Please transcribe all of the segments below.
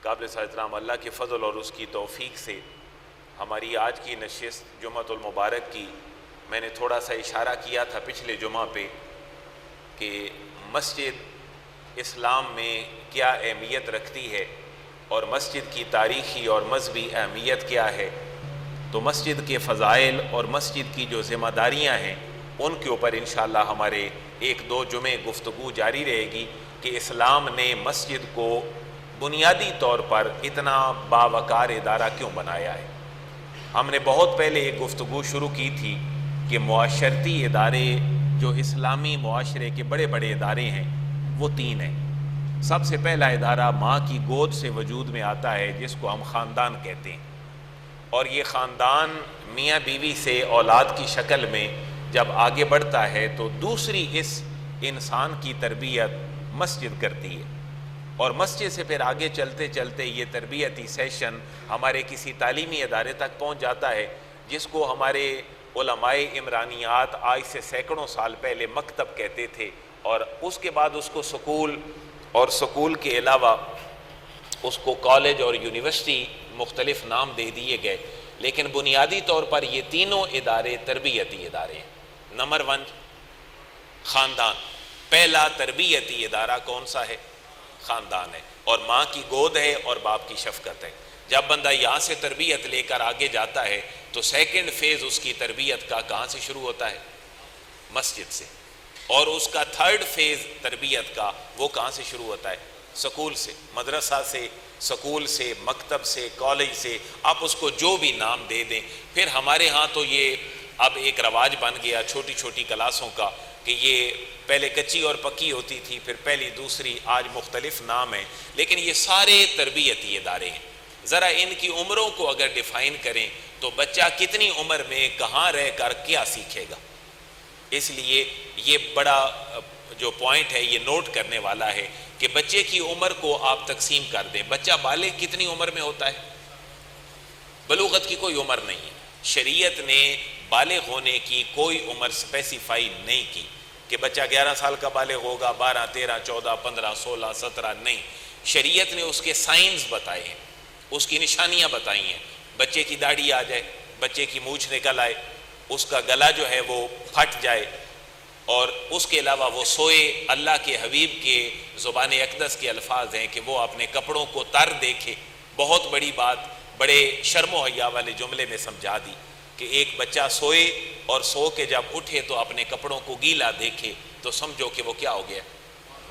قابل احترام اللہ کے فضل اور اس کی توفیق سے ہماری آج کی نشست جمعۃ المبارک کی میں نے تھوڑا سا اشارہ کیا تھا پچھلے جمعہ پہ کہ مسجد اسلام میں کیا اہمیت رکھتی ہے اور مسجد کی تاریخی اور مذہبی اہمیت کیا ہے. تو مسجد کے فضائل اور مسجد کی جو ذمہ داریاں ہیں ان کے اوپر انشاءاللہ ہمارے ایک دو جمعے گفتگو جاری رہے گی کہ اسلام نے مسجد کو بنیادی طور پر اتنا باوقار ادارہ کیوں بنایا ہے. ہم نے بہت پہلے ایک گفتگو شروع کی تھی کہ معاشرتی ادارے جو اسلامی معاشرے کے بڑے بڑے ادارے ہیں وہ تین ہیں. سب سے پہلا ادارہ ماں کی گود سے وجود میں آتا ہے جس کو ہم خاندان کہتے ہیں، اور یہ خاندان میاں بیوی سے اولاد کی شکل میں جب آگے بڑھتا ہے تو دوسری اس انسان کی تربیت مسجد کرتی ہے، اور مسجد سے پھر آگے چلتے چلتے یہ تربیتی سیشن ہمارے کسی تعلیمی ادارے تک پہنچ جاتا ہے جس کو ہمارے علماء عمرانیات آج سے سینکڑوں سال پہلے مکتب کہتے تھے، اور اس کے بعد اس کو سکول اور سکول کے علاوہ اس کو کالج اور یونیورسٹی مختلف نام دے دیے گئے. لیکن بنیادی طور پر یہ تینوں ادارے تربیتی ادارے ہیں. نمبر 1 خاندان. پہلا تربیتی ادارہ کون سا ہے؟ خاندان ہے، اور ماں کی گود ہے اور باپ کی شفقت ہے. جب بندہ یہاں سے تربیت لے کر آگے جاتا ہے تو سیکنڈ فیز اس کی تربیت کا کہاں سے شروع ہوتا ہے؟ مسجد سے. اور اس کا تھرڈ فیز تربیت کا وہ کہاں سے شروع ہوتا ہے؟ سکول سے، مدرسہ سے، سکول سے، مکتب سے، کالج سے، آپ اس کو جو بھی نام دے دیں. پھر ہمارے ہاں تو یہ اب ایک رواج بن گیا چھوٹی چھوٹی کلاسوں کا کہ یہ پہلے کچی اور پکی ہوتی تھی، پھر پہلی دوسری، آج مختلف نام ہیں، لیکن یہ سارے تربیتی ادارے ہیں. ذرا ان کی عمروں کو اگر ڈیفائن کریں تو بچہ کتنی عمر میں کہاں رہ کر کیا سیکھے گا. اس لیے یہ بڑا جو پوائنٹ ہے یہ نوٹ کرنے والا ہے کہ بچے کی عمر کو آپ تقسیم کر دیں. بچہ بالغ کتنی عمر میں ہوتا ہے؟ بلوغت کی کوئی عمر نہیں ہے. شریعت نے بالغ ہونے کی کوئی عمر اسپیسیفائی نہیں کی کہ بچہ 11 سال کا بالغ ہوگا، 12، 13، 14، 15، 16، 17 نہیں. شریعت نے اس کے سائنز بتائے ہیں، اس کی نشانیاں بتائی ہیں. بچے کی داڑھی آ جائے، بچے کی مونچھ نکل آئے، اس کا گلا جو ہے وہ پھٹ جائے، اور اس کے علاوہ وہ سوئے. اللہ کے حبیب کے زبان اقدس کے الفاظ ہیں کہ وہ اپنے کپڑوں کو تر دیکھے. بہت بڑی بات بڑے شرم و حیا والے جملے میں سمجھا دی کہ ایک بچہ سوئے اور سو کے جب اٹھے تو اپنے کپڑوں کو گیلا دیکھے تو سمجھو کہ وہ کیا ہو گیا؟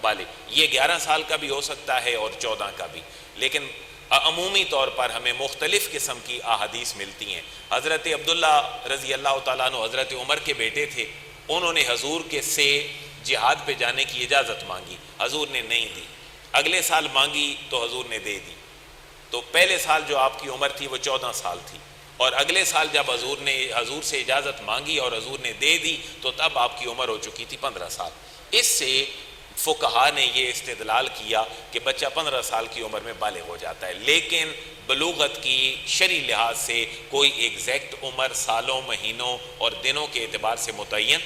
بالغ. یہ 11 سال کا بھی ہو سکتا ہے اور 14 کا بھی، لیکن عمومی طور پر ہمیں مختلف قسم کی احادیث ملتی ہیں. حضرت عبداللہ رضی اللہ تعالیٰ عنہ حضرت عمر کے بیٹے تھے. انہوں نے حضور کے سے جہاد پہ جانے کی اجازت مانگی، حضور نے نہیں دی. اگلے سال مانگی تو حضور نے دے دی. تو پہلے سال جو آپ کی عمر تھی وہ 14 سال تھی، اور اگلے سال جب حضور سے اجازت مانگی اور حضور نے دے دی تو تب آپ کی عمر ہو چکی تھی 15 سال. اس سے فقہا نے یہ استدلال کیا کہ بچہ 15 سال کی عمر میں بالغ ہو جاتا ہے. لیکن بلوغت کی شرعی لحاظ سے کوئی ایگزیکٹ عمر سالوں، مہینوں اور دنوں کے اعتبار سے متعین.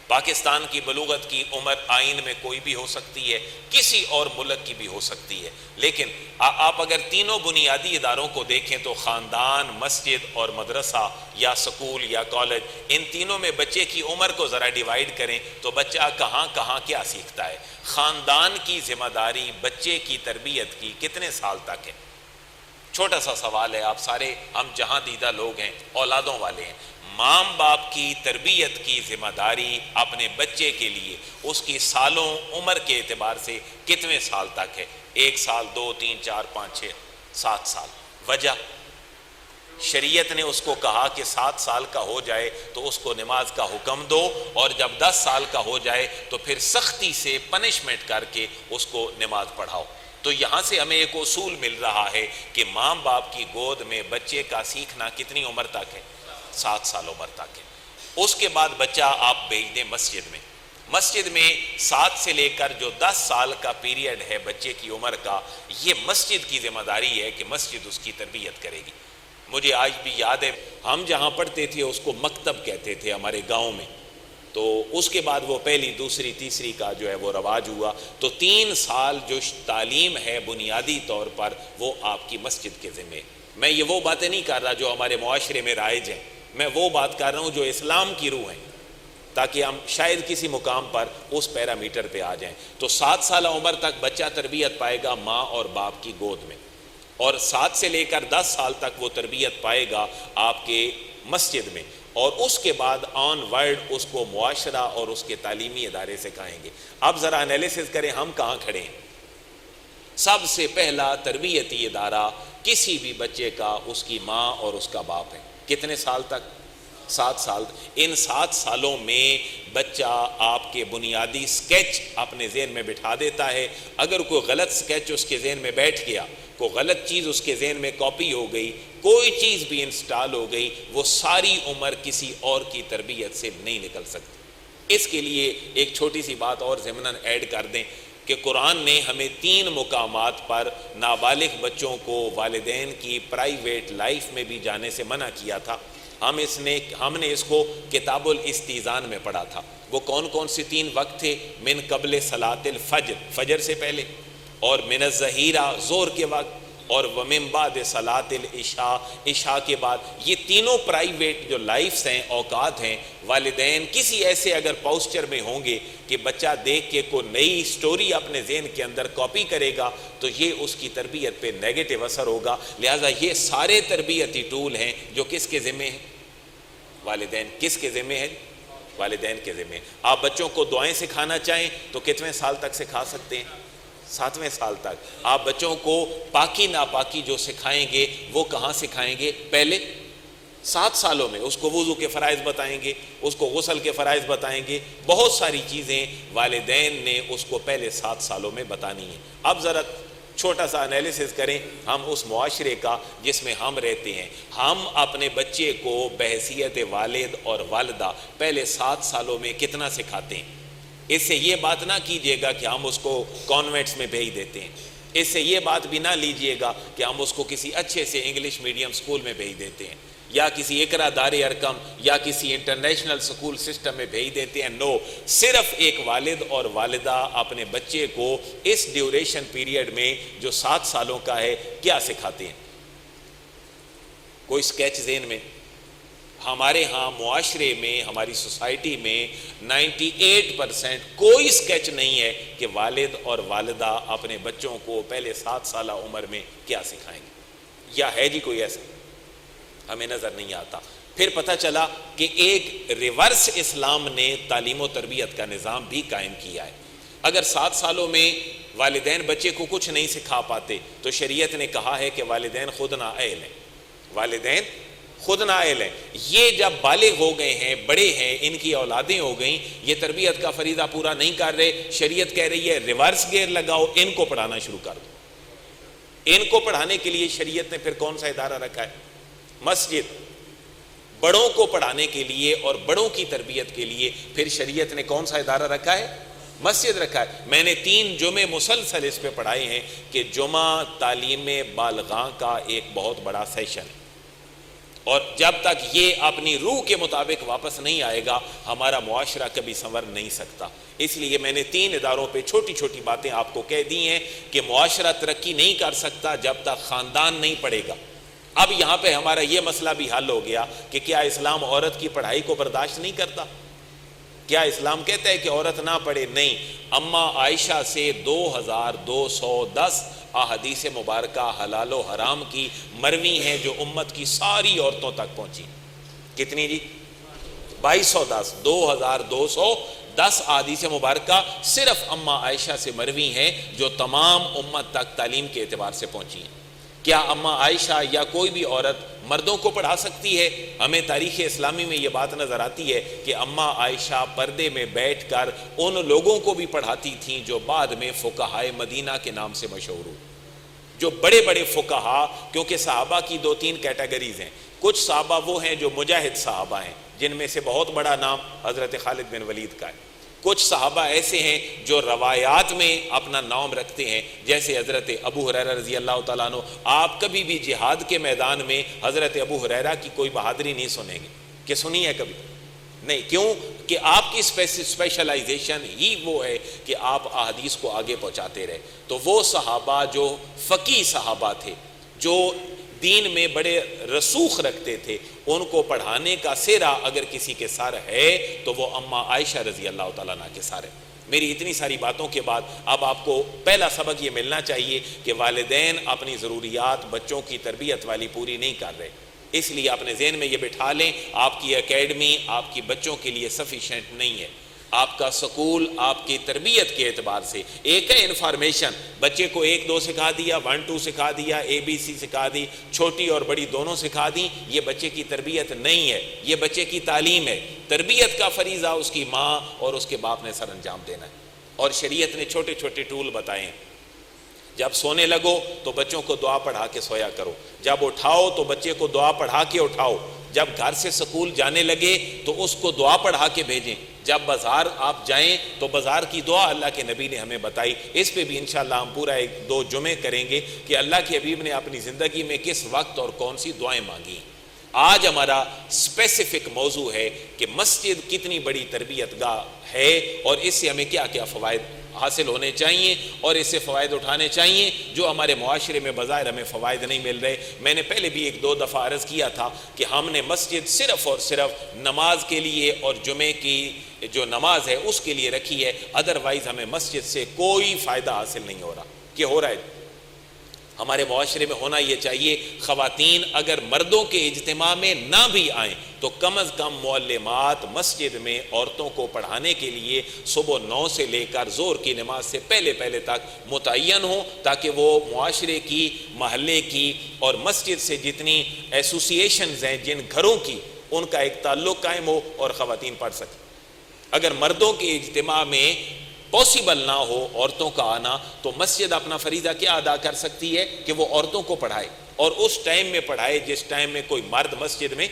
پاکستان کی بلوغت کی عمر آئین میں کوئی بھی ہو سکتی ہے، کسی اور ملک کی بھی ہو سکتی ہے. لیکن آپ اگر تینوں بنیادی اداروں کو دیکھیں تو خاندان، مسجد اور مدرسہ یا سکول یا کالج، ان تینوں میں بچے کی عمر کو ذرا ڈیوائیڈ کریں تو بچہ کہاں کہاں کیا سیکھتا ہے. خاندان کی ذمہ داری بچے کی تربیت کی کتنے سال تک ہے؟ چھوٹا سا سوال ہے. آپ سارے ہم جہاں دیدہ لوگ ہیں، اولادوں والے ہیں. ماں باپ کی تربیت کی ذمہ داری اپنے بچے کے لیے اس کی سالوں عمر کے اعتبار سے کتنے سال تک ہے؟ 1 سال، 2، 3، 4، 5، 6، 7 سال. وجہ شریعت نے اس کو کہا کہ 7 سال کا ہو جائے تو اس کو نماز کا حکم دو، اور جب 10 سال کا ہو جائے تو پھر سختی سے پنشمنٹ کر کے اس کو نماز پڑھاؤ. تو یہاں سے ہمیں ایک اصول مل رہا ہے کہ ماں باپ کی گود میں بچے کا سیکھنا کتنی عمر تک ہے؟ 7 سال عمر تک ہے. اس کے بعد بچہ آپ بھیج دیں مسجد میں. مسجد میں 7 سے لے کر جو 10 سال کا پیریڈ ہے بچے کی عمر کا، یہ مسجد کی ذمہ داری ہے کہ مسجد اس کی تربیت کرے گی. مجھے آج بھی یاد ہے، ہم جہاں پڑھتے تھے اس کو مکتب کہتے تھے ہمارے گاؤں میں. تو اس کے بعد وہ پہلی دوسری تیسری کا جو ہے وہ رواج ہوا. تو 3 سال جو تعلیم ہے بنیادی طور پر وہ آپ کی مسجد کے ذمہ. میں یہ وہ باتیں نہیں کر رہا جو ہمارے معاشرے میں رائج ہیں, میں وہ بات کر رہا ہوں جو اسلام کی روح ہیں, تاکہ ہم شاید کسی مقام پر اس پیرامیٹر پہ آ جائیں. تو 7 سالہ عمر تک بچہ تربیت پائے گا ماں اور باپ کی گود میں, اور 7 سے لے کر 10 سال تک وہ تربیت پائے گا آپ کے مسجد میں, اور اس کے بعد آن ورڈ اس کو معاشرہ اور اس کے تعلیمی ادارے سے کہیں گے. اب ذرا انالیسس کریں ہم کہاں کھڑے ہیں. سب سے پہلا تربیتی ادارہ کسی بھی بچے کا اس کی ماں اور اس کا باپ ہے. کتنے سال تک؟ 7 سال. ان 7 سالوں میں بچہ آپ کے بنیادی سکیچ اپنے ذہن میں بٹھا دیتا ہے. اگر کوئی غلط سکیچ اس کے ذہن میں بیٹھ گیا, کوئی غلط چیز اس کے ذہن میں کاپی ہو گئی, کوئی چیز بھی انسٹال ہو گئی, وہ ساری عمر کسی اور کی تربیت سے نہیں نکل سکتی. اس کے لیے ایک چھوٹی سی بات اور ضمناً ایڈ کر دیں کہ قرآن نے ہمیں 3 مقامات پر نابالغ بچوں کو والدین کی پرائیویٹ لائف میں بھی جانے سے منع کیا تھا. ہم نے اس کو کتاب الاستیزان میں پڑھا تھا. وہ کون کون سے 3 وقت تھے؟ من قبل صلاۃ الفجر, فجر سے پہلے, اور من الظہیرہ, ظہر کے وقت, اور ومن بعد صلاۃ العشاء, عشاء کے بعد. یہ تینوں پرائیویٹ جو لائفز ہیں, اوقات ہیں, والدین کسی ایسے اگر پوسچر میں ہوں گے کہ بچہ دیکھ کے کوئی نئی سٹوری اپنے ذہن کے اندر کاپی کرے گا تو یہ اس کی تربیت پہ نیگیٹو اثر ہوگا. لہٰذا یہ سارے تربیتی ٹول ہیں جو کس کے ذمہ ہیں؟ والدین. کس کے ذمہ ہیں؟ والدین کے ذمہ. آپ بچوں کو دعائیں سکھانا چاہیں تو کتنے سال تک سکھا سکتے ہیں؟ 7ویں سال تک. آپ بچوں کو پاکی ناپاکی جو سکھائیں گے وہ کہاں سکھائیں گے؟ پہلے 7 سالوں میں. اس کو وضو کے فرائض بتائیں گے, اس کو غسل کے فرائض بتائیں گے, بہت ساری چیزیں والدین نے اس کو پہلے 7 سالوں میں بتانی ہیں. اب ذرا چھوٹا سا انالیسس کریں ہم اس معاشرے کا جس میں ہم رہتے ہیں. ہم اپنے بچے کو بحیثیت والد اور والدہ پہلے 7 سالوں میں کتنا سکھاتے ہیں؟ اس سے یہ بات نہ کیجئے گا کہ ہم اس کو کانوینٹس میں بھیج دیتے ہیں. اس سے یہ بات بھی نہ لیجئے گا کہ ہم اس کو کسی اچھے سے انگلش میڈیم سکول میں بھیج دیتے ہیں, یا کسی اقرا دار ارقم یا کسی انٹرنیشنل سکول سسٹم میں بھیج دیتے ہیں. نو, صرف ایک والد اور والدہ اپنے بچے کو اس ڈیوریشن پیریڈ میں جو 7 سالوں کا ہے کیا سکھاتے ہیں؟ کوئی سکیچ ذہن میں؟ ہمارے ہاں معاشرے میں, ہماری سوسائٹی میں 98% کوئی سکیچ نہیں ہے کہ والد اور والدہ اپنے بچوں کو پہلے 7 سالہ عمر میں کیا سکھائیں گے. یا ہے جی کوئی ایسا؟ ہمیں نظر نہیں آتا. پھر پتہ چلا کہ ایک ریورس اسلام نے تعلیم و تربیت کا نظام بھی قائم کیا ہے. اگر 7 سالوں میں والدین بچے کو کچھ نہیں سکھا پاتے تو شریعت نے کہا ہے کہ والدین خود نااہل ہیں. والدین خود نااہل ہیں. یہ جب بالغ ہو گئے ہیں, بڑے ہیں, ان کی اولادیں ہو گئیں, یہ تربیت کا فریضہ پورا نہیں کر رہے, شریعت کہہ رہی ہے ریورس گیئر لگاؤ, ان کو پڑھانا شروع کر دو. ان کو پڑھانے کے لیے شریعت نے پھر کون سا ادارہ رکھا ہے؟ مسجد. بڑوں کو پڑھانے کے لیے اور بڑوں کی تربیت کے لیے پھر شریعت نے کون سا ادارہ رکھا ہے؟ مسجد رکھا ہے. میں نے 3 جمعے مسلسل اس پہ پڑھائے ہیں کہ جمعہ تعلیم بالغاں کا ایک بہت بڑا سیشن ہے, اور جب تک یہ اپنی روح کے مطابق واپس نہیں آئے گا ہمارا معاشرہ کبھی سنور نہیں سکتا. اس لیے میں نے 3 اداروں پہ چھوٹی چھوٹی باتیں آپ کو کہہ دی ہیں کہ معاشرہ ترقی نہیں کر سکتا جب تک خاندان نہیں پڑھے گا. اب یہاں پہ ہمارا یہ مسئلہ بھی حل ہو گیا کہ کیا اسلام عورت کی پڑھائی کو برداشت نہیں کرتا؟ کیا اسلام کہتا ہے کہ عورت نہ پڑھے؟ نہیں. اماں عائشہ سے 2210 احادیث مبارکہ حلال و حرام کی مروی ہیں جو امت کی ساری عورتوں تک پہنچی. کتنی جی؟ 2210. 2210 احادیث مبارکہ صرف اماں عائشہ سے مروی ہیں جو تمام امت تک تعلیم کے اعتبار سے پہنچی ہیں. کیا اماں عائشہ یا کوئی بھی عورت مردوں کو پڑھا سکتی ہے؟ ہمیں تاریخ اسلامی میں یہ بات نظر آتی ہے کہ اماں عائشہ پردے میں بیٹھ کر ان لوگوں کو بھی پڑھاتی تھیں جو بعد میں فقہائے مدینہ کے نام سے مشہور ہوئے. جو بڑے بڑے فقہا, کیونکہ صحابہ کی 2-3 کیٹیگریز ہیں. کچھ صحابہ وہ ہیں جو مجاہد صحابہ ہیں جن میں سے بہت بڑا نام حضرت خالد بن ولید کا ہے. کچھ صحابہ ایسے ہیں جو روایات میں اپنا نام رکھتے ہیں جیسے حضرت ابو ہریرہ رضی اللہ تعالیٰ عنہ. آپ کبھی بھی جہاد کے میدان میں حضرت ابو ہریرہ کی کوئی بہادری نہیں سنیں گے کہ سنی ہے کبھی؟ نہیں، کیوں کہ آپ کی اسپیشلائزیشن ہی وہ ہے کہ آپ احادیث کو آگے پہنچاتے رہے. تو وہ صحابہ جو فقیہ صحابہ تھے، جو دین میں بڑے رسوخ رکھتے تھے، ان کو پڑھانے کا سہرا اگر کسی کے سر ہے تو وہ اماں عائشہ رضی اللہ تعالیٰ عنہ کے سر ہے. میری اتنی ساری باتوں کے بعد اب آپ کو پہلا سبق یہ ملنا چاہیے کہ والدین اپنی ضروریات بچوں کی تربیت والی پوری نہیں کر رہے. اس لیے اپنے ذہن میں یہ بٹھا لیں، آپ کی اکیڈمی آپ کی بچوں کے لیے سفیشینٹ نہیں ہے. آپ کا سکول آپ کی تربیت کے اعتبار سے ایک ہے انفارمیشن، بچے کو 1 2 سکھا دیا، 1 2 سکھا دیا، ABC سکھا دی، چھوٹی اور بڑی دونوں سکھا دی، یہ بچے کی تربیت نہیں ہے، یہ بچے کی تعلیم ہے. تربیت کا فریضہ اس کی ماں اور اس کے باپ نے سر انجام دینا ہے. اور شریعت نے چھوٹے چھوٹے ٹول بتائے ہیں. جب سونے لگو تو بچوں کو دعا پڑھا کے سویا کرو، جب اٹھاؤ تو بچے کو دعا پڑھا کے اٹھاؤ، جب گھر سے سکول جانے لگے تو اس کو دعا پڑھا کے بھیجیں، جب بازار آپ جائیں تو بازار کی دعا اللہ کے نبی نے ہمیں بتائی. اس پہ بھی انشاءاللہ ہم پورا 1 2 جمعے کریں گے کہ اللہ کے حبیب نے اپنی زندگی میں کس وقت اور کون سی دعائیں مانگی. آج ہمارا اسپیسیفک موضوع ہے کہ مسجد کتنی بڑی تربیت گاہ ہے اور اس سے ہمیں کیا کیا فوائد حاصل ہونے چاہیے اور اس سے فوائد اٹھانے چاہیے جو ہمارے معاشرے میں بظاہر ہمیں فوائد نہیں مل رہے. میں نے پہلے بھی 1 2 دفعہ عرض کیا تھا کہ ہم نے مسجد صرف اور صرف نماز کے لیے اور جمعے کی جو نماز ہے اس کے لیے رکھی ہے، ادروائز ہمیں مسجد سے کوئی فائدہ حاصل نہیں ہو رہا. کہ ہو رہا ہے ہمارے معاشرے میں ہونا یہ چاہیے، خواتین اگر مردوں کے اجتماع میں نہ بھی آئیں تو کم از کم معلمات مسجد میں عورتوں کو پڑھانے کے لیے صبح 9 سے لے کر ظہر کی نماز سے پہلے تک متعین ہوں، تاکہ وہ معاشرے کی، محلے کی اور مسجد سے جتنی ایسوسیشنز ہیں جن گھروں کی، ان کا ایک تعلق قائم ہو اور خواتین پڑھ سکیں. اگر مردوں کے اجتماع میں پاسبل نہ ہو عورتوں کا آنا تو مسجد اپنا فریضہ کیا ادا کر سکتی ہے کہ وہ عورتوں کو پڑھائے، اور اس ٹائم میں پڑھائے جس ٹائم میں کوئی مرد مسجد میں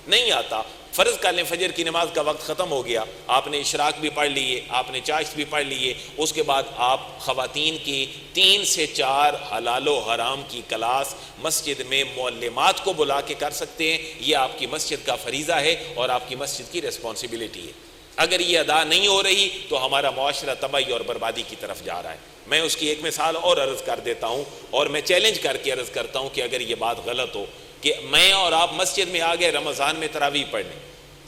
نہیں آتا. فرض کر لیں فجر کی نماز کا وقت ختم ہو گیا، آپ نے اشراق بھی پڑھ لیے، آپ نے چاشت بھی پڑھ لیے، اس کے بعد آپ خواتین کی 3 سے 4 حلال و حرام کی کلاس مسجد میں معلمات کو بلا کے کر سکتے ہیں. یہ آپ کی مسجد کا فریضہ ہے اور آپ کی مسجد کی ریسپانسبلٹی ہے. اگر یہ ادا نہیں ہو رہی تو ہمارا معاشرہ تباہی اور بربادی کی طرف جا رہا ہے. میں اس کی ایک مثال اور عرض کر دیتا ہوں اور میں چیلنج کر کے عرض کرتا ہوں کہ اگر یہ بات غلط ہو کہ میں اور آپ مسجد میں آ گئے رمضان میں تراویح پڑھنے،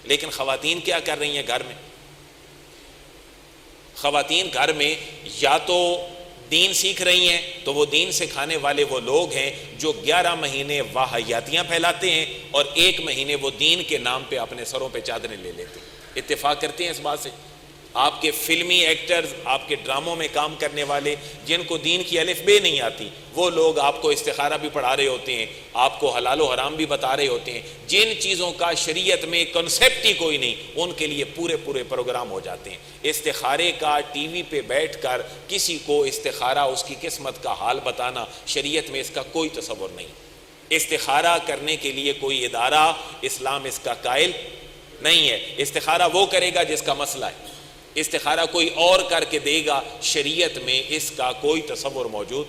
لیکن خواتین کیا کر رہی ہیں گھر میں؟ خواتین گھر میں یا تو دین سیکھ رہی ہیں تو وہ دین سکھانے والے وہ لوگ ہیں جو 11 مہینے واہیاتیاں پھیلاتے ہیں اور 1 مہینے وہ دین کے نام پہ اپنے سروں پہ چادریں لے لیتے ہیں. اتفاق کرتے ہیں اس بات سے؟ آپ کے فلمی ایکٹرز، آپ کے ڈراموں میں کام کرنے والے جن کو دین کی الف بے نہیں آتی، وہ لوگ آپ کو استخارہ بھی پڑھا رہے ہوتے ہیں، آپ کو حلال و حرام بھی بتا رہے ہوتے ہیں. جن چیزوں کا شریعت میں کنسیپٹ ہی کوئی نہیں، ان کے لیے پورے پروگرام ہو جاتے ہیں. استخارے کا ٹی وی پہ بیٹھ کر کسی کو استخارہ اس کی قسمت کا حال بتانا، شریعت میں اس کا کوئی تصور نہیں. استخارہ کرنے کے لیے کوئی ادارہ اسلام اس کا قائل نہیں ہے. استخارہ وہ کرے گا جس کا مسئلہ ہے، استخارہ کوئی اور کر کے دے گا، شریعت میں اس کا کوئی تصور موجود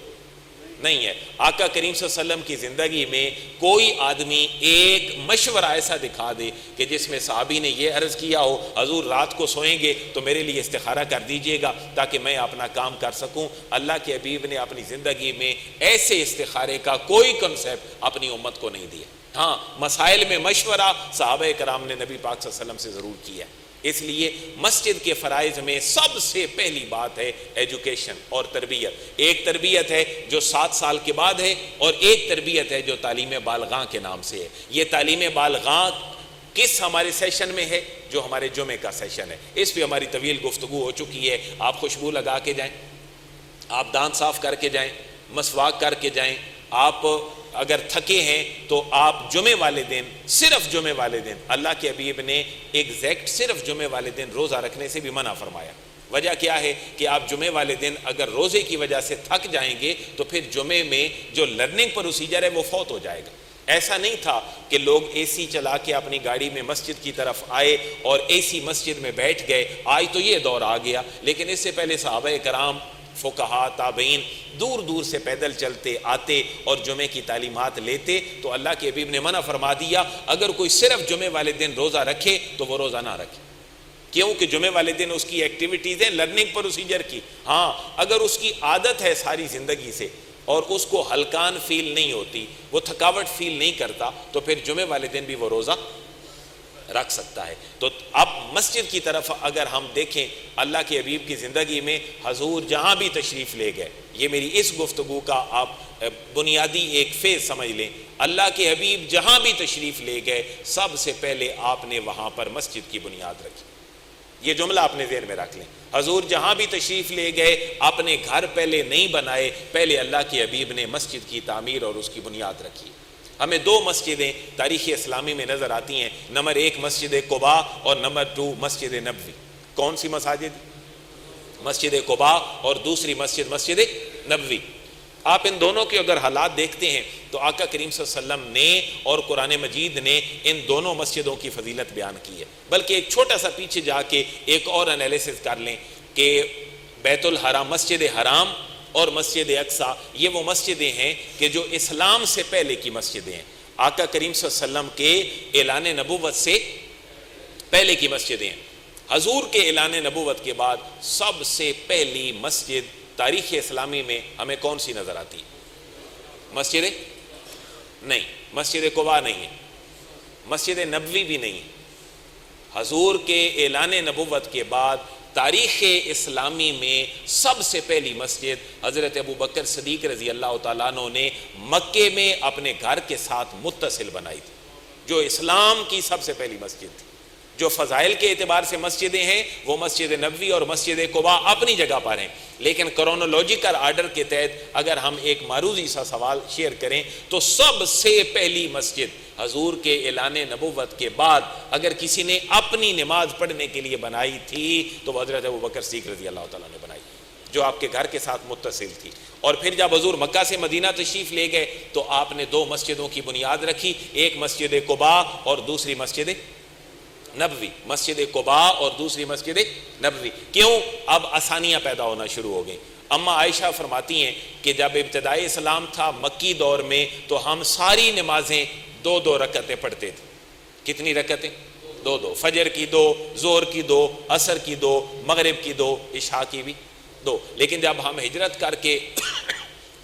نہیں ہے. آقا کریم صلی اللہ علیہ وسلم کی زندگی میں کوئی آدمی ایک مشورہ ایسا دکھا دے کہ جس میں صحابی نے یہ عرض کیا ہو حضور رات کو سوئیں گے تو میرے لیے استخارہ کر دیجئے گا تاکہ میں اپنا کام کر سکوں. اللہ کے حبیب نے اپنی زندگی میں ایسے استخارے کا کوئی کنسیپٹ اپنی امت کو نہیں دیا. ہاں، مسائل میں مشورہ صحابہ کرام نے نبی پاک صلی اللہ علیہ وسلم سے ضرور کیا. اس لیے مسجد کے فرائض میں سب سے پہلی بات ہے ایجوکیشن اور تربیت. ایک تربیت ہے جو 7 سال کے بعد ہے اور ایک تربیت ہے جو تعلیم بالغاں کے نام سے ہے. یہ تعلیم بالغاں کس ہمارے سیشن میں ہے؟ جو ہمارے جمعے کا سیشن ہے. اس پہ ہماری طویل گفتگو ہو چکی ہے. آپ خوشبو لگا کے جائیں، آپ دانت صاف کر کے جائیں، مسواک کر کے جائیں. آپ اگر تھکے ہیں تو آپ جمعے والے دن، صرف جمعے والے دن، اللہ کے حبیب نے ایگزیکٹ صرف جمعے والے دن روزہ رکھنے سے بھی منع فرمایا. وجہ کیا ہے کہ آپ جمعے والے دن اگر روزے کی وجہ سے تھک جائیں گے تو پھر جمعے میں جو لرننگ پروسیجر ہے وہ فوت ہو جائے گا. ایسا نہیں تھا کہ لوگ اے سی چلا کے اپنی گاڑی میں مسجد کی طرف آئے اور اے سی مسجد میں بیٹھ گئے. آج تو یہ دور آ گیا، لیکن اس سے پہلے صحابہ کرام فقہا تابعین دور دور سے پیدل چلتے آتے اور جمعے کی تعلیمات لیتے، تو اللہ کے حبیب نے منع فرما دیا اگر کوئی صرف جمعے والے دن روزہ رکھے تو وہ روزہ نہ رکھے، کیونکہ جمعے والے دن اس کی ایکٹیویٹیز ہیں لرننگ پروسیجر کی. ہاں اگر اس کی عادت ہے ساری زندگی سے اور اس کو ہلکان فیل نہیں ہوتی، وہ تھکاوٹ فیل نہیں کرتا، تو پھر جمعے والے دن بھی وہ روزہ رکھ سکتا ہے. تو اب مسجد کی طرف اگر ہم دیکھیں، اللہ کے حبیب کی زندگی میں حضور جہاں بھی تشریف لے گئے، یہ میری اس گفتگو کا آپ بنیادی ایک فیز سمجھ لیں، اللہ کے حبیب جہاں بھی تشریف لے گئے سب سے پہلے آپ نے وہاں پر مسجد کی بنیاد رکھی. یہ جملہ اپنے ذہن میں رکھ لیں، حضور جہاں بھی تشریف لے گئے اپنے گھر پہلے نہیں بنائے، پہلے اللہ کے حبیب نے مسجد کی تعمیر اور اس کی بنیاد رکھی. ہمیں دو مسجدیں تاریخ اسلامی میں نظر آتی ہیں، نمبر 1 مسجد قباء اور نمبر 2 مسجد نبوی. کون سی مساجد؟ مسجد قباء اور دوسری مسجد مسجد نبوی. آپ ان دونوں کے اگر حالات دیکھتے ہیں تو آقا کریم صلی اللہ علیہ وسلم نے اور قرآن مجید نے ان دونوں مسجدوں کی فضیلت بیان کی ہے. بلکہ ایک چھوٹا سا پیچھے جا کے ایک اور انالیسس کر لیں کہ بیت الحرام، مسجد حرام اور مسجد اقصیٰ، یہ وہ مسجدیں ہیں کہ جو اسلام سے پہلے کی مسجدیں ہیں، آقا کریم صلی اللہ علیہ وسلم کے اعلان نبوت سے پہلے کی مسجدیں ہیں. حضور کے اعلان نبوت کے بعد سب سے پہلی مسجد تاریخ اسلامی میں ہمیں کون سی نظر آتی ہے؟ مسجد نہیں، مسجد قباء نہیں ہے، مسجد نبوی بھی نہیں ہے. حضور کے اعلان نبوت کے بعد تاریخ اسلامی میں سب سے پہلی مسجد حضرت ابوبکر صدیق رضی اللہ تعالیٰ عنہ نے مکے میں اپنے گھر کے ساتھ متصل بنائی تھی، جو اسلام کی سب سے پہلی مسجد تھی. جو فضائل کے اعتبار سے مسجدیں ہیں وہ مسجد نبوی اور مسجد قباء اپنی جگہ پر ہیں، لیکن کرونولوجیکل آرڈر کے تحت اگر ہم ایک معروضی سا سوال شیئر کریں تو سب سے پہلی مسجد حضور کے اعلان نبوت کے بعد اگر کسی نے اپنی نماز پڑھنے کے لیے بنائی تھی تو وہ حضرت ابوبکر صدیق رضی اللہ تعالیٰ نے بنائی، جو آپ کے گھر کے ساتھ متصل تھی. اور پھر جب حضور مکہ سے مدینہ تشریف لے گئے تو آپ نے 2 مسجدوں کی بنیاد رکھی، ایک مسجد قباء اور دوسری مسجد نبوی. مسجد قباء اور دوسری مسجد نبوی. کیوں؟ اب آسانیاں پیدا ہونا شروع ہو گئیں. اما عائشہ فرماتی ہیں کہ جب ابتدائی اسلام تھا مکی دور میں تو ہم ساری نمازیں 2 رکعتیں پڑھتے تھے. کتنی رکعتیں؟ 2. فجر کی 2، ظہر کی 2، عصر کی 2، مغرب کی 2، عشاء کی بھی 2. لیکن جب ہم ہجرت کر کے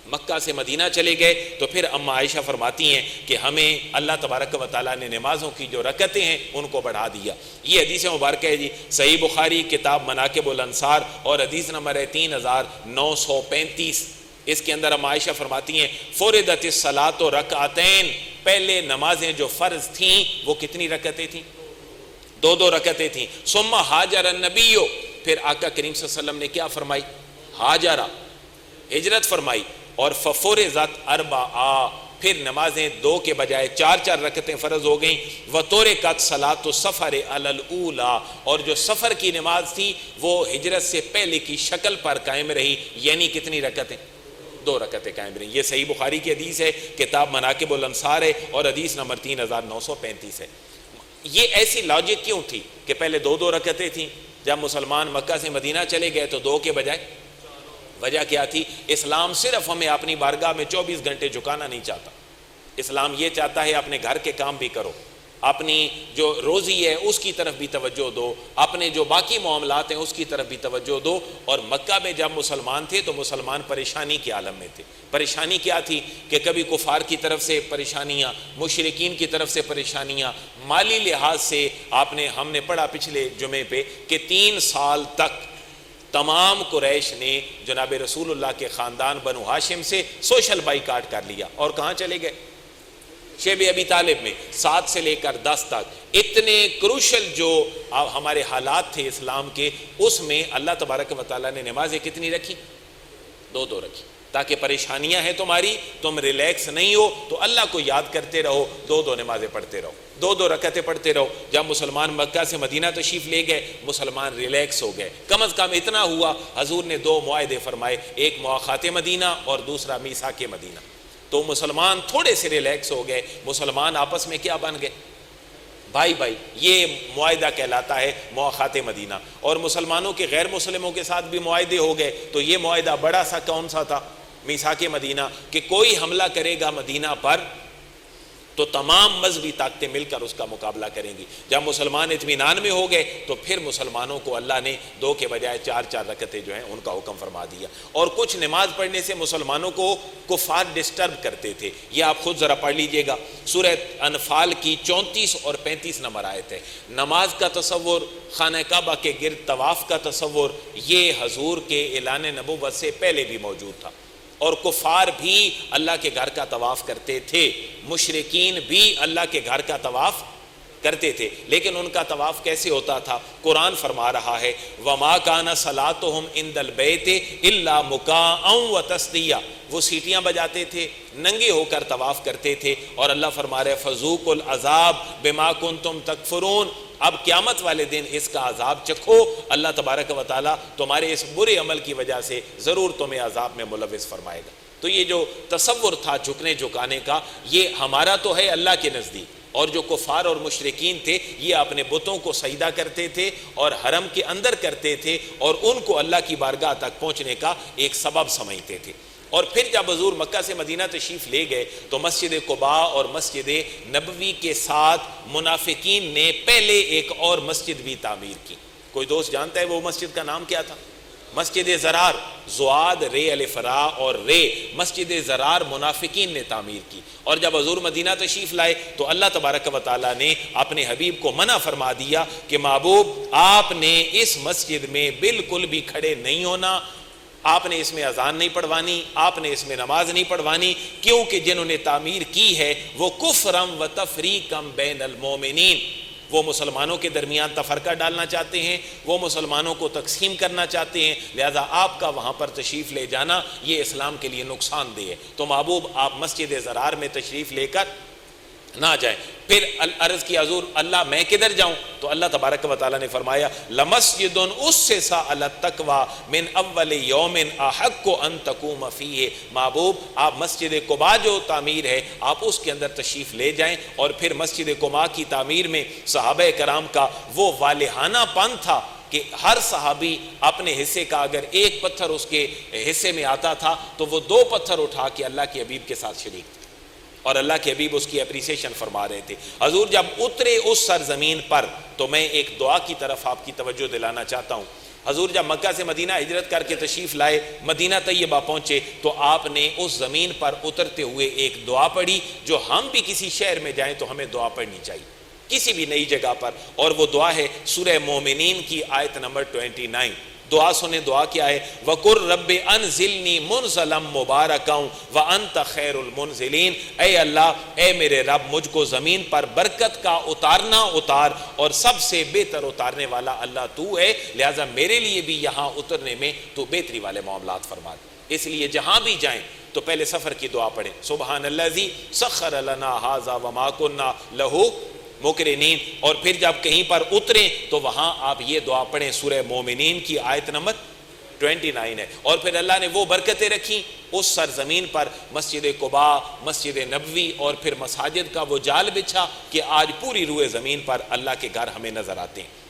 مکہ سے مدینہ چلے گئے تو پھر اما عائشہ فرماتی ہیں کہ ہمیں اللہ تبارک و تعالیٰ نے نمازوں کی جو رکعتیں ہیں ان کو بڑھا دیا. یہ حدیث مبارکہ ہے جی، صحیح بخاری کتاب مناقب الانصار اور حدیث نمبر ہے 3935. اس کے اندر اما عائشہ فرماتی ہیں فرضت الصلاۃ رکعتین، پہلے نمازیں جو فرض تھیں وہ کتنی رکعتیں تھیں؟ 2 رکعتیں تھیں. ثم ہاجر النبی، پھر آقا کریم صلی اللہ علیہ وسلم نے کیا فرمائی؟ ہاجرہ، ہجرت فرمائی. اور ففرضت 4، پھر نمازیں 2 کے بجائے 4 رکعتیں فرض ہو گئیں. وترکت صلاۃ السفر علی الاولی، اور جو سفر کی نماز تھی وہ ہجرت سے پہلے کی شکل پر قائم رہی، یعنی کتنی رکعتیں؟ 2 رکعتیں قائم رہیں. یہ صحیح بخاری کی حدیث ہے، کتاب مناقب الانصار ہے اور حدیث نمبر 3935 ہے. یہ ایسی لاجک کیوں تھی کہ پہلے 2 رکعتیں تھیں، جب مسلمان مکہ سے مدینہ چلے گئے تو 2 کے بجائے؟ وجہ کیا تھی؟ اسلام صرف ہمیں اپنی بارگاہ میں 24 گھنٹے جھکانا نہیں چاہتا. اسلام یہ چاہتا ہے اپنے گھر کے کام بھی کرو، اپنی جو روزی ہے اس کی طرف بھی توجہ دو، اپنے جو باقی معاملات ہیں اس کی طرف بھی توجہ دو. اور مکہ میں جب مسلمان تھے تو مسلمان پریشانی کے عالم میں تھے. پریشانی کیا تھی کہ کبھی کفار کی طرف سے پریشانیاں، مشرکین کی طرف سے پریشانیاں، مالی لحاظ سے ہم نے پڑھا پچھلے جمعے پہ کہ 3 سال تک تمام قریش نے جناب رسول اللہ کے خاندان بنو ہاشم سے سوشل بائیکاٹ کر لیا. اور کہاں چلے گئے؟ شیب ابی طالب میں. 7 سے لے کر 10 تک اتنے کروشل جو ہمارے حالات تھے اسلام کے، اس میں اللہ تبارک و تعالیٰ نے نمازیں کتنی رکھی؟ 2 رکھی، تاکہ پریشانیاں ہیں تمہاری، تم ریلیکس نہیں ہو تو اللہ کو یاد کرتے رہو، 2 نمازیں پڑھتے رہو، 2 رکعتیں پڑھتے رہو. جب مسلمان مکہ سے مدینہ تشریف لے گئے مسلمان ریلیکس ہو گئے. کم از کم اتنا ہوا، حضور نے 2 معاہدے فرمائے، ایک مواخات مدینہ اور دوسرا میثاق مدینہ. تو مسلمان تھوڑے سے ریلیکس ہو گئے. مسلمان آپس میں کیا بن گئے؟ بھائی بھائی، یہ معاہدہ کہلاتا ہے مواخات مدینہ. اور مسلمانوں کے غیر مسلموں کے ساتھ بھی معاہدے ہو گئے. تو یہ معاہدہ بڑا سا کون سا تھا؟ میثاق مدینہ، کہ کوئی حملہ کرے گا مدینہ پر تو تمام مذہبی طاقتیں مل کر اس کا مقابلہ کریں گی. جب مسلمان اطمینان میں ہو گئے تو پھر مسلمانوں کو اللہ نے 2 کے بجائے 4 رکعتیں جو ہیں ان کا حکم فرما دیا. اور کچھ نماز پڑھنے سے مسلمانوں کو کفار ڈسٹرب کرتے تھے. یہ آپ خود ذرا پڑھ لیجئے گا، سورہ انفال کی 34 اور 35 نمبر آیت ہے. نماز کا تصور، خانہ کعبہ کے گرد طواف کا تصور، یہ حضور کے اعلان نبوت سے پہلے بھی موجود تھا. اور کفار بھی اللہ کے گھر کا طواف کرتے تھے، مشرکین بھی اللہ کے گھر کا طواف کرتے تھے. لیکن ان کا طواف کیسے ہوتا تھا؟ قرآن فرما رہا ہے وَمَا كَانَ صَلَاتُهُمْ عِنْدَ الْبَيْتِ إِلَّا مُكَاءً وَتَصْدِيًّا. وہ سیٹیاں بجاتے تھے، ننگے ہو کر طواف کرتے تھے. اور اللہ فرما رہے فَذُوقُوا الْعَذَابَ بِمَا كُنْتُمْ تَكْفُرُونَ. اب قیامت والے دن اس کا عذاب چکھو، اللہ تبارک و تعالیٰ تمہارے اس برے عمل کی وجہ سے ضرور تمہیں عذاب میں ملوث فرمائے گا. تو یہ جو تصور تھا جھکنے جھکانے کا، یہ ہمارا تو ہے اللہ کے نزدیک، اور جو کفار اور مشرکین تھے یہ اپنے بتوں کو سجدہ کرتے تھے اور حرم کے اندر کرتے تھے، اور ان کو اللہ کی بارگاہ تک پہنچنے کا ایک سبب سمجھتے تھے. اور پھر جب حضور مکہ سے مدینہ تشریف لے گئے تو مسجد قباء اور مسجد نبوی کے ساتھ منافقین نے پہلے ایک اور مسجد بھی تعمیر کی. کوئی دوست جانتا ہے وہ مسجد کا نام کیا تھا؟ مسجد زرار. زواد رے الف را اور رے، مسجد زرار منافقین نے تعمیر کی. اور جب حضور مدینہ تشریف لائے تو اللہ تبارک و تعالیٰ نے اپنے حبیب کو منع فرما دیا کہ محبوب آپ نے اس مسجد میں بالکل بھی کھڑے نہیں ہونا، آپ نے اس میں اذان نہیں پڑھوانی، آپ نے اس میں نماز نہیں پڑھوانی، کیونکہ جنہوں نے تعمیر کی ہے وہ کفرم و تفریقم بین المومنین، وہ مسلمانوں کے درمیان تفرقہ ڈالنا چاہتے ہیں، وہ مسلمانوں کو تقسیم کرنا چاہتے ہیں. لہذا آپ کا وہاں پر تشریف لے جانا یہ اسلام کے لیے نقصان دہ ہے. تو محبوب آپ مسجد زرار میں تشریف لے کر نہ جائیں. پھر عرض کی حضور اللہ میں کدھر جاؤں؟ تو اللہ تبارک و تعالیٰ نے فرمایا لَمَسْجِدٌ أُسِّسَ عَلَى التَّقْوَى مِنْ أَوَّلِ يَوْمٍ أَحَقُّ أَن تَقُومَ فِيهِ. محبوب آپ مسجد قباء جو تعمیر ہے آپ اس کے اندر تشریف لے جائیں. اور پھر مسجد قباء کی تعمیر میں صحابہ کرام کا وہ والہانہ پن تھا کہ ہر صحابی اپنے حصے کا اگر ایک پتھر اس کے حصے میں آتا تھا تو وہ 2 پتھر اٹھا کے اللہ کے حبیب کے ساتھ شریک تھے، اور اللہ کے حبیب اس کی اپریسیشن فرما رہے تھے. حضور جب اترے اس سرزمین پر تو میں ایک دعا کی طرف آپ کی توجہ دلانا چاہتا ہوں. حضور جب مکہ سے مدینہ ہجرت کر کے تشریف لائے، مدینہ طیبہ پہنچے تو آپ نے اس زمین پر اترتے ہوئے ایک دعا پڑھی جو ہم بھی کسی شہر میں جائیں تو ہمیں دعا پڑھنی چاہیے کسی بھی نئی جگہ پر. اور وہ دعا ہے سورہ مومنین کی آیت نمبر 29. دعا سنیں، دعا کیا ہے؟ وَقُرْ رَبِّ أَنزِلْنِي مُنزَلًا مُبَارَكًا وَأَنْتَ خَيْرُ الْمُنزِلِينَ. اے اللہ، اے میرے رب، مجھ کو زمین پر برکت کا اتارنا اتار، اور سب سے بہتر اتارنے والا اللہ تو ہے، لہٰذا میرے لیے بھی یہاں اترنے میں تو بہتری والے معاملات فرما دے. اس لیے جہاں بھی جائیں تو پہلے سفر کی دعا پڑھیں، سبحان الذی سخر لنا ھذا وما کنا لہ مقرنین. اور پھر جب کہیں پر اتریں تو وہاں آپ یہ دعا پڑھیں، سورہ مومنین کی آیت نمبر 29 ہے. اور پھر اللہ نے وہ برکتیں رکھی اس سرزمین پر، مسجد قباء، مسجد نبوی، اور پھر مساجد کا وہ جال بچھا کہ آج پوری روئے زمین پر اللہ کے گھر ہمیں نظر آتے ہیں.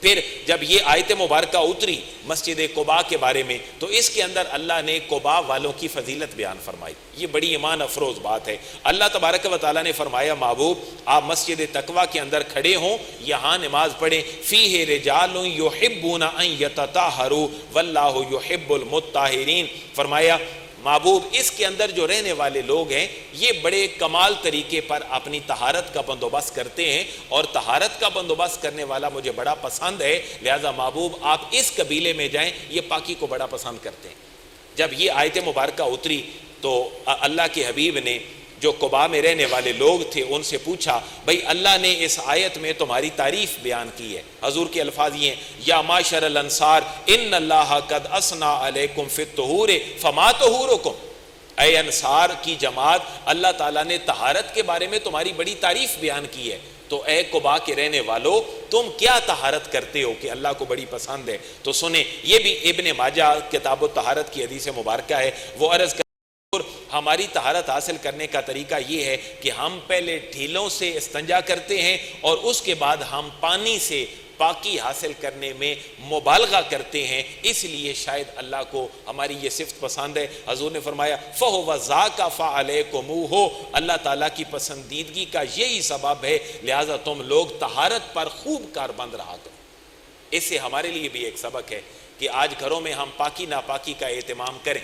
پھر جب یہ آیت مبارکہ اتری مسجد قباء کے بارے میں تو اس کے اندر اللہ نے قباء والوں کی فضیلت بیان فرمائی. یہ بڑی ایمان افروز بات ہے. اللہ تبارک و تعالیٰ نے فرمایا محبوب آپ مسجد تقویٰ کے اندر کھڑے ہوں، یہاں نماز پڑھیں. فیہ رجال یحبون ان یتطہروا واللہ یحب المطہرین. فرمایا محبوب اس کے اندر جو رہنے والے لوگ ہیں یہ بڑے کمال طریقے پر اپنی طہارت کا بندوبست کرتے ہیں، اور طہارت کا بندوبست کرنے والا مجھے بڑا پسند ہے. لہذا محبوب آپ اس قبیلے میں جائیں، یہ پاکی کو بڑا پسند کرتے ہیں. جب یہ آیت مبارکہ اتری تو اللہ کے حبیب نے جو قباء میں رہنے والے لوگ تھے ان سے پوچھا بھئی اللہ نے اس آیت میں تمہاری تعریف بیان کی ہے. حضور کے الفاظ یہ ہیں یا معاشر الانصار ان اللہ قد اثنى علیکم فی الطہور فما طہورکم. اے انصار کی جماعت، اللہ تعالیٰ نے طہارت کے بارے میں تمہاری بڑی تعریف بیان کی ہے، تو اے قباء کے رہنے والو تم کیا طہارت کرتے ہو کہ اللہ کو بڑی پسند ہے. تو سنیں، یہ بھی ابن ماجہ کتاب الطہارت کی حدیث مبارکہ ہے. وہ عرض ہماری طہارت حاصل کرنے کا طریقہ یہ ہے کہ ہم پہلے ڈھیلوں سے استنجا کرتے ہیں اور اس کے بعد ہم پانی سے پاکی حاصل کرنے میں مبالغہ کرتے ہیں، اس لیے شاید اللہ کو ہماری یہ صفت پسند ہے۔ حضور نے فرمایا فَهُوَ ذَاكَ فَعَلَيْكُمُوهُ، اللہ تعالیٰ کی پسندیدگی کا یہی سبب ہے، لہٰذا تم لوگ طہارت پر خوب کاربند رہا کرو۔ اس سے ہمارے لیے بھی ایک سبق ہے کہ آج گھروں میں ہم پاکی ناپاکی کا اہتمام کریں۔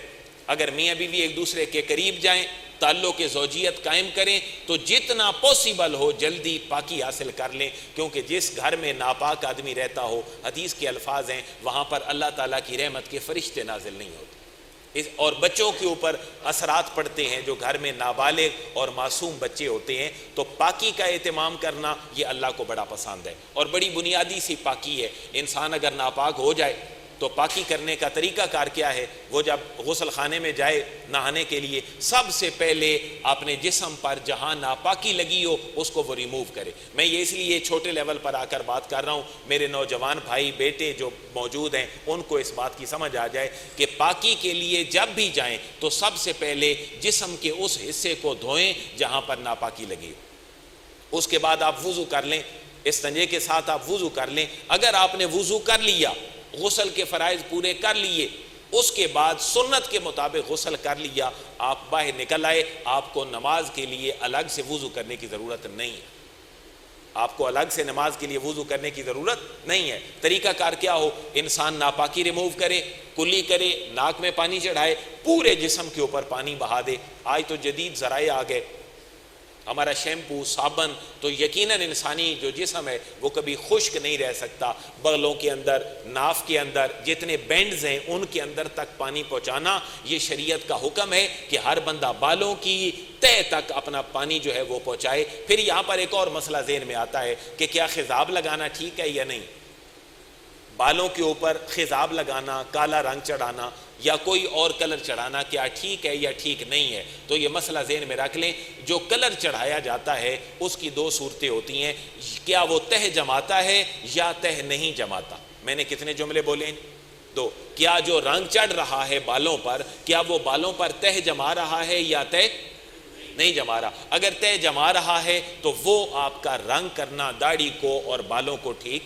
اگر میاں بیوی ایک دوسرے کے قریب جائیں، تعلق زوجیت قائم کریں، تو جتنا پوسیبل ہو جلدی پاکی حاصل کر لیں، کیونکہ جس گھر میں ناپاک آدمی رہتا ہو، حدیث کے الفاظ ہیں، وہاں پر اللہ تعالیٰ کی رحمت کے فرشتے نازل نہیں ہوتے، اور بچوں کے اوپر اثرات پڑتے ہیں جو گھر میں نابالغ اور معصوم بچے ہوتے ہیں۔ تو پاکی کا اہتمام کرنا یہ اللہ کو بڑا پسند ہے، اور بڑی بنیادی سی پاکی ہے۔ انسان اگر ناپاک ہو جائے تو پاکی کرنے کا طریقہ کار کیا ہے؟ وہ جب غسل خانے میں جائے نہانے کے لیے، سب سے پہلے اپنے جسم پر جہاں ناپاکی لگی ہو اس کو وہ ریموو کرے۔ میں یہ اس لیے چھوٹے لیول پر آ کر بات کر رہا ہوں، میرے نوجوان بھائی بیٹے جو موجود ہیں ان کو اس بات کی سمجھ آ جائے کہ پاکی کے لیے جب بھی جائیں تو سب سے پہلے جسم کے اس حصے کو دھوئیں جہاں پر ناپاکی لگی ہو۔ اس کے بعد آپ وضو کر لیں، استنجے کے ساتھ آپ وضو کر لیں۔ اگر آپ نے وضو کر لیا، غسل کے فرائض پورے کر لیے، اس کے بعد سنت کے مطابق غسل کر لیا، آپ باہر نکل آئے، آپ کو نماز کے لیے الگ سے وضو کرنے کی ضرورت نہیں ہے۔ آپ کو الگ سے نماز کے لیے وضو کرنے کی ضرورت نہیں ہے۔ طریقہ کار کیا ہو؟ انسان ناپاکی ریموو کرے، کلی کرے، ناک میں پانی چڑھائے، پورے جسم کے اوپر پانی بہا دے۔ آج تو جدید ذرائع آ گئے، ہمارا شیمپو، صابن، تو یقیناً انسانی جو جسم ہے وہ کبھی خشک نہیں رہ سکتا۔ بغلوں کے اندر، ناف کے اندر جتنے بینڈز ہیں ان کے اندر تک پانی پہنچانا یہ شریعت کا حکم ہے کہ ہر بندہ بالوں کی تہ تک اپنا پانی جو ہے وہ پہنچائے۔ پھر یہاں پر ایک اور مسئلہ ذہن میں آتا ہے کہ کیا خضاب لگانا ٹھیک ہے یا نہیں؟ بالوں کے اوپر خضاب لگانا، کالا رنگ چڑھانا یا کوئی اور کلر چڑھانا کیا ٹھیک ہے یا ٹھیک نہیں ہے؟ تو یہ مسئلہ ذہن میں رکھ لیں، جو کلر چڑھایا جاتا ہے اس کی دو صورتیں ہوتی ہیں، کیا وہ تہ جماتا ہے یا تہ نہیں جماتا۔ میں نے کتنے جملے بولے ہیں؟ دو۔ کیا جو رنگ چڑھ رہا ہے بالوں پر، کیا وہ بالوں پر تہ جما رہا ہے یا تہ نہیں جما رہا؟ اگر تہ جما رہا ہے تو وہ آپ کا رنگ کرنا داڑھی کو اور بالوں کو ٹھیک،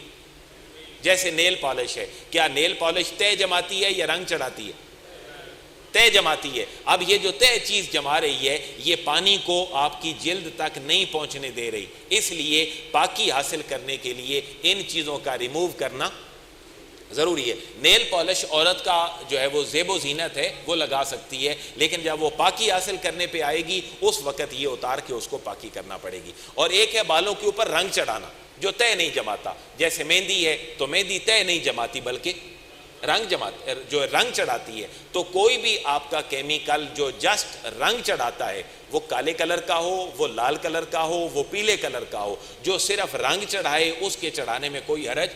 جیسے نیل پالش ہے، کیا نیل پالش تہ جماتی ہے یا رنگ چڑھاتی ہے؟ تہ جماتی ہے۔ اب یہ جو تہ چیز جما رہی ہے یہ پانی کو آپ کی جلد تک نہیں پہنچنے دے رہی، اس لیے پاکی حاصل کرنے کے لیے ان چیزوں کا ریموو کرنا ضروری ہے۔ نیل پالش عورت کا جو ہے وہ زیب و زینت ہے، وہ لگا سکتی ہے، لیکن جب وہ پاکی حاصل کرنے پہ آئے گی اس وقت یہ اتار کے اس کو پاکی کرنا پڑے گی۔ اور ایک ہے بالوں کے اوپر رنگ چڑھانا جو تہ نہیں جماتا، جیسے مہندی ہے تو مہندی تہ نہیں جماتی بلکہ جو رنگ چڑھاتی ہے۔ تو کوئی بھی آپ کا کیمیکل جو جسٹ رنگ چڑھاتا ہے، وہ کالے کلر کا ہو، وہ لال کلر کا ہو، وہ پیلے کلر کا ہو، جو صرف رنگ چڑھائے اس کے چڑھانے میں کوئی حرج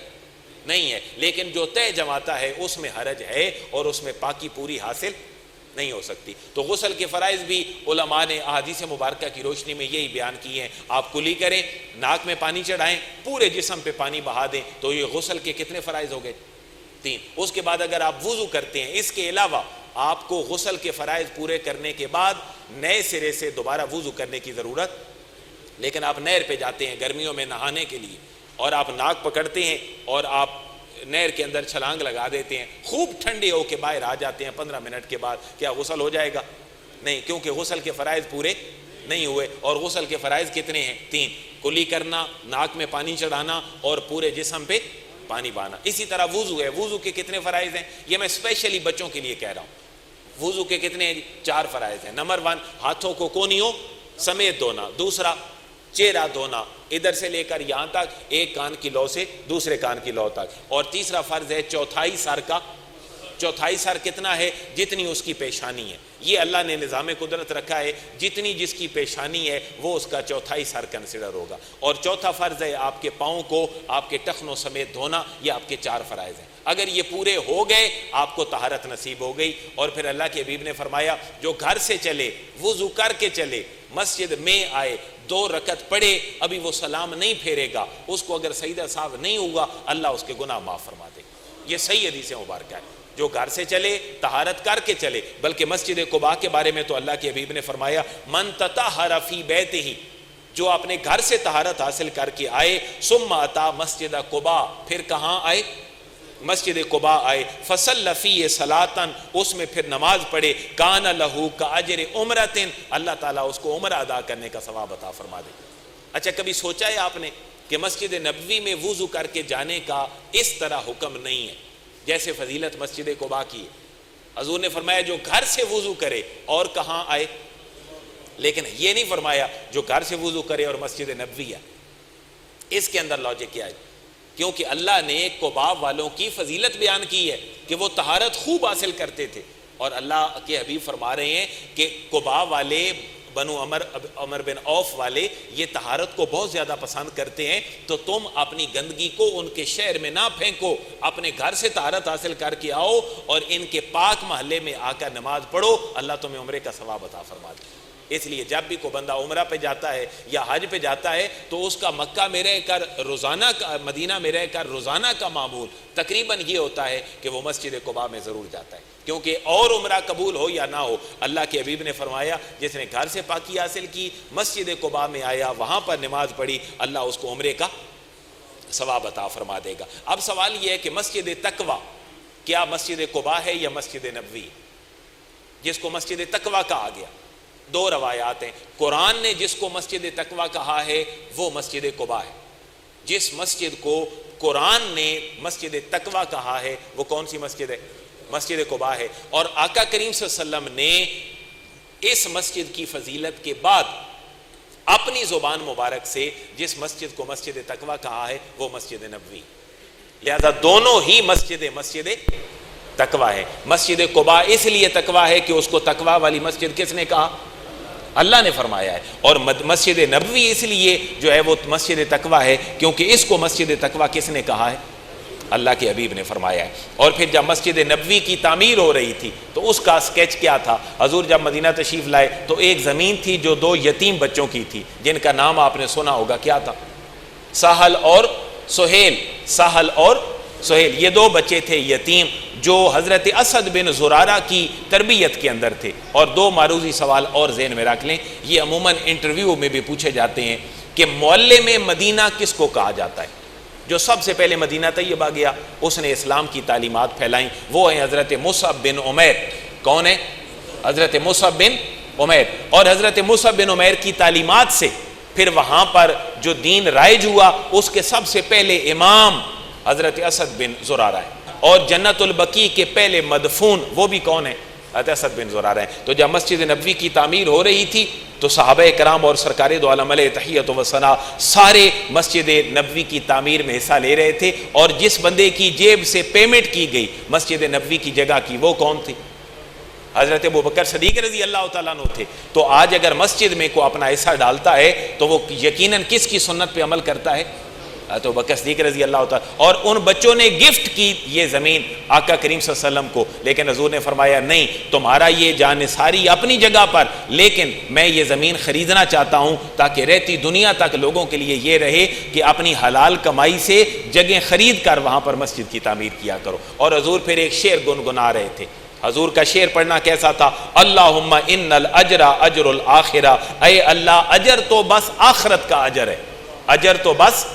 نہیں ہے، لیکن جو تہ جماتا ہے اس میں حرج ہے اور اس میں پاکی پوری حاصل نہیں ہو سکتی۔ تو غسل کے فرائض بھی علماء نے احادیث مبارکہ کی روشنی میں یہی بیان کی ہیں۔ آپ کلی کریں، ناک میں پانی چڑھائیں، پورے جسم پہ پانی بہا دیں، تو یہ غسل کے کتنے فرائض ہو گئے؟ 3۔ اس کے بعد اگر آپ وضو کرتے ہیں، اس کے علاوہ آپ کو غسل کے فرائض پورے کرنے کے بعد نئے سرے سے دوبارہ وضو کرنے کی ضرورت، لیکن آپ نہر پہ جاتے ہیں گرمیوں میں نہانے کے لیے اور آپ ناک پکڑتے ہیں اور آپ نہر کے اندر چھلانگ لگا دیتے ہیں، خوب ٹھنڈے ہو کے باہر آ جاتے ہیں 15 منٹ کے بعد، کیا غسل ہو جائے گا؟ نہیں، کیونکہ غسل کے فرائض پورے نہیں ہوئے۔ اور غسل کے فرائض کتنے ہیں؟ 3۔ کلی کرنا، ناک میں پانی چڑھانا اور پورے جسم پہ پانی بہانا۔ اسی طرح وضو ہے، وضو کے کتنے فرائض ہیں؟ یہ میں اسپیشلی بچوں کے لیے کہہ رہا ہوں۔ وضو کے کتنے ہیں؟ 4 فرائض ہیں۔ نمبر 1، ہاتھوں کو کونیوں سمیت دھونا۔ دوسرا، چہرہ دھونا، ادھر سے لے کر یہاں تک، ایک کان کی لو سے دوسرے کان کی لو تک۔ اور تیسرا فرض ہے چوتھائی سر کا۔ چوتھائی سر کتنا ہے؟ جتنی اس کی پیشانی ہے۔ یہ اللہ نے نظام قدرت رکھا ہے، جتنی جس کی پیشانی ہے وہ اس کا چوتھائی سر کنسیڈر ہوگا۔ اور چوتھا فرض ہے آپ کے پاؤں کو آپ کے ٹخنوں سمیت دھونا۔ یہ آپ کے 4 فرائض ہیں۔ اگر یہ پورے ہو گئے آپ کو طہارت نصیب ہو گئی۔ اور پھر اللہ کے حبیب نے فرمایا جو گھر سے چلے، وضو کر کے چلے، مسجد میں آئے، 2 رکعت پڑھے، ابھی وہ سلام نہیں پھیرے گا، اس کو اگر سجدہ صاحب نہیں ہوگا اللہ اس کے گناہ معاف فرما دے گا۔ یہ صحیح حدیث مبارکہ ہے۔ جو گھر سے چلے طہارت کر کے چلے، بلکہ مسجد قباء کے بارے میں تو اللہ کے حبیب نے فرمایا من تطہر فی بیتہ، جو اپنے گھر سے طہارت حاصل کر کے آئے، ثم اتا مسجد قباء، پھر کہاں آئے؟ مسجد قباء آئے، فصلی فیہ صلاۃً، اس میں پھر نماز پڑھے، کان لہ کاجر عمرۃ، اللہ تعالیٰ اس کو عمرہ ادا کرنے کا ثواب عطا فرما دے۔ اچھا کبھی سوچا ہے آپ نے کہ مسجد نبوی میں وضو کر کے جانے کا اس طرح حکم نہیں ہے جیسے فضیلت مسجد قباء کی ہے؟ حضور نے فرمایا جو گھر سے وضو کرے اور کہاں آئے، لیکن یہ نہیں فرمایا جو گھر سے وضو کرے اور مسجد نبوی ہے۔ اس کے اندر لاجک کیا ہے؟ کیونکہ اللہ نے قباء والوں کی فضیلت بیان کی ہے کہ وہ طہارت خوب حاصل کرتے تھے، اور اللہ کے حبیب فرما رہے ہیں کہ قباء والے، بنو عمر بن عوف والے، یہ طہارت کو بہت زیادہ پسند کرتے ہیں، تو تم اپنی گندگی کو ان کے شہر میں نہ پھینکو، اپنے گھر سے طہارت حاصل کر کے آؤ اور ان کے پاک محلے میں آ کر نماز پڑھو، اللہ تمہیں عمرے کا ثواب عطا فرما دے۔ اس لیے جب بھی کوئی بندہ عمرہ پہ جاتا ہے یا حج پہ جاتا ہے تو اس کا مکہ میں رہ کر روزانہ کا، مدینہ میں رہ کر روزانہ کا معمول تقریباً یہ ہوتا ہے کہ وہ مسجد قباء میں ضرور جاتا ہے، کیونکہ اور عمرہ قبول ہو یا نہ ہو، اللہ کے حبیب نے فرمایا جس نے گھر سے پاکی حاصل کی، مسجد قباء میں آیا، وہاں پر نماز پڑھی، اللہ اس کو عمرے کا ثواب عطا فرما دے گا۔ اب سوال یہ ہے کہ مسجد تقویٰ کیا مسجد قباء ہے یا مسجد نبوی، جس کو مسجد تقویٰ کہا گیا؟ دو روایات ہیں۔ قرآن نے جس کو مسجد تقویٰ کہا ہے وہ مسجد قباء ہے، جس مسجد کو قرآن نے مسجد تقویٰ کہا ہے وہ کون سی مسجد ہے؟ مسجد قباء ہے۔ اور آقا کریم صلی اللہ علیہ وسلم نے اس مسجد کی فضیلت کے بعد اپنی زبان مبارک سے جس مسجد کو مسجد تقویٰ کہا ہے وہ مسجد نبوی، لہذا دونوں ہی مسجد تقویٰ ہے۔ مسجد قباء اس لیے تقویٰ ہے کہ اس کو تقویٰ والی مسجد کس نے کہا؟ اللہ نے فرمایا ہے، اور مسجد نبوی اس لیے جو ہے وہ مسجد تقویٰ ہے کیونکہ اس کو مسجد تقویٰ کس نے کہا ہے؟ اللہ کے حبیب نے فرمایا ہے۔ اور پھر جب مسجد نبوی کی تعمیر ہو رہی تھی تو اس کا سکیچ کیا تھا؟ حضور جب مدینہ تشریف لائے تو ایک زمین تھی جو دو یتیم بچوں کی تھی، جن کا نام آپ نے سنا ہوگا، کیا تھا؟ سہل اور سہیل۔ سہل اور سہیل، یہ دو بچے تھے یتیم جو حضرت اسد بن زرارہ کی تربیت کے اندر تھے۔ اور دو معروضی سوال اور ذہن میں رکھ لیں، یہ عموماً انٹرویو میں بھی پوچھے جاتے ہیں کہ معلم مدینہ کس کو کہا جاتا ہے؟ جو سب سے پہلے مدینہ طیبہ گیا، اس نے اسلام کی تعلیمات پھیلائیں، وہ ہیں حضرت مصعب بن عمیر۔ کون ہے؟ حضرت مصعب بن عمیر۔ اور حضرت مصعب بن عمیر کی تعلیمات سے پھر وہاں پر جو دین رائج ہوا، اس کے سب سے پہلے امام حضرت اسد بن زرارہ ہے۔ اور جنت البقیع کے پہلے مدفون وہ بھی کون ہے؟ حضرت اسد بن زرارہ ہیں۔ تو جب مسجد نبوی کی تعمیر ہو رہی تھی تو صحابہ کرام اور سرکار دو عالم علیہ تحیت و ثنا سارے مسجد نبوی کی تعمیر میں حصہ لے رہے تھے، اور جس بندے کی جیب سے پیمنٹ کی گئی مسجد نبوی کی جگہ کی، وہ کون تھی؟ حضرت ابوبکر صدیق رضی اللہ تعالیٰ عنہ تھے۔ تو آج اگر مسجد میں کوئی اپنا حصہ ڈالتا ہے تو وہ یقیناً کس کی سنت پہ عمل کرتا ہے؟ تو ابوبکر صدیق رضی اللہ تعالیٰ۔ اور ان بچوں نے گفٹ کی یہ زمین آقا کریم صلی اللہ علیہ وسلم کو، لیکن حضور نے فرمایا نہیں، تمہارا یہ جان ساری اپنی جگہ پر، لیکن میں یہ زمین خریدنا چاہتا ہوں تاکہ رہتی دنیا تک لوگوں کے لیے یہ رہے کہ اپنی حلال کمائی سے جگہیں خرید کر وہاں پر مسجد کی تعمیر کیا کرو۔ اور حضور پھر ایک شعر گنگنا رہے تھے۔ حضور کا شعر پڑھنا کیسا تھا؟ اللہم ان الاجر اجر الاخرہ، اے اللہ اجر تو بس آخرت کا اجر ہے، اجر تو بس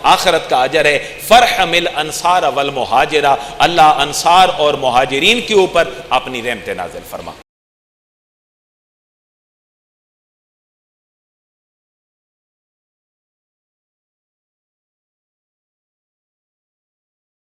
آخرت کا اجر ہے۔ فرحم الانصار والمہاجرہ، اللہ انصار اور مہاجرین کے اوپر اپنی رحمت نازل فرما۔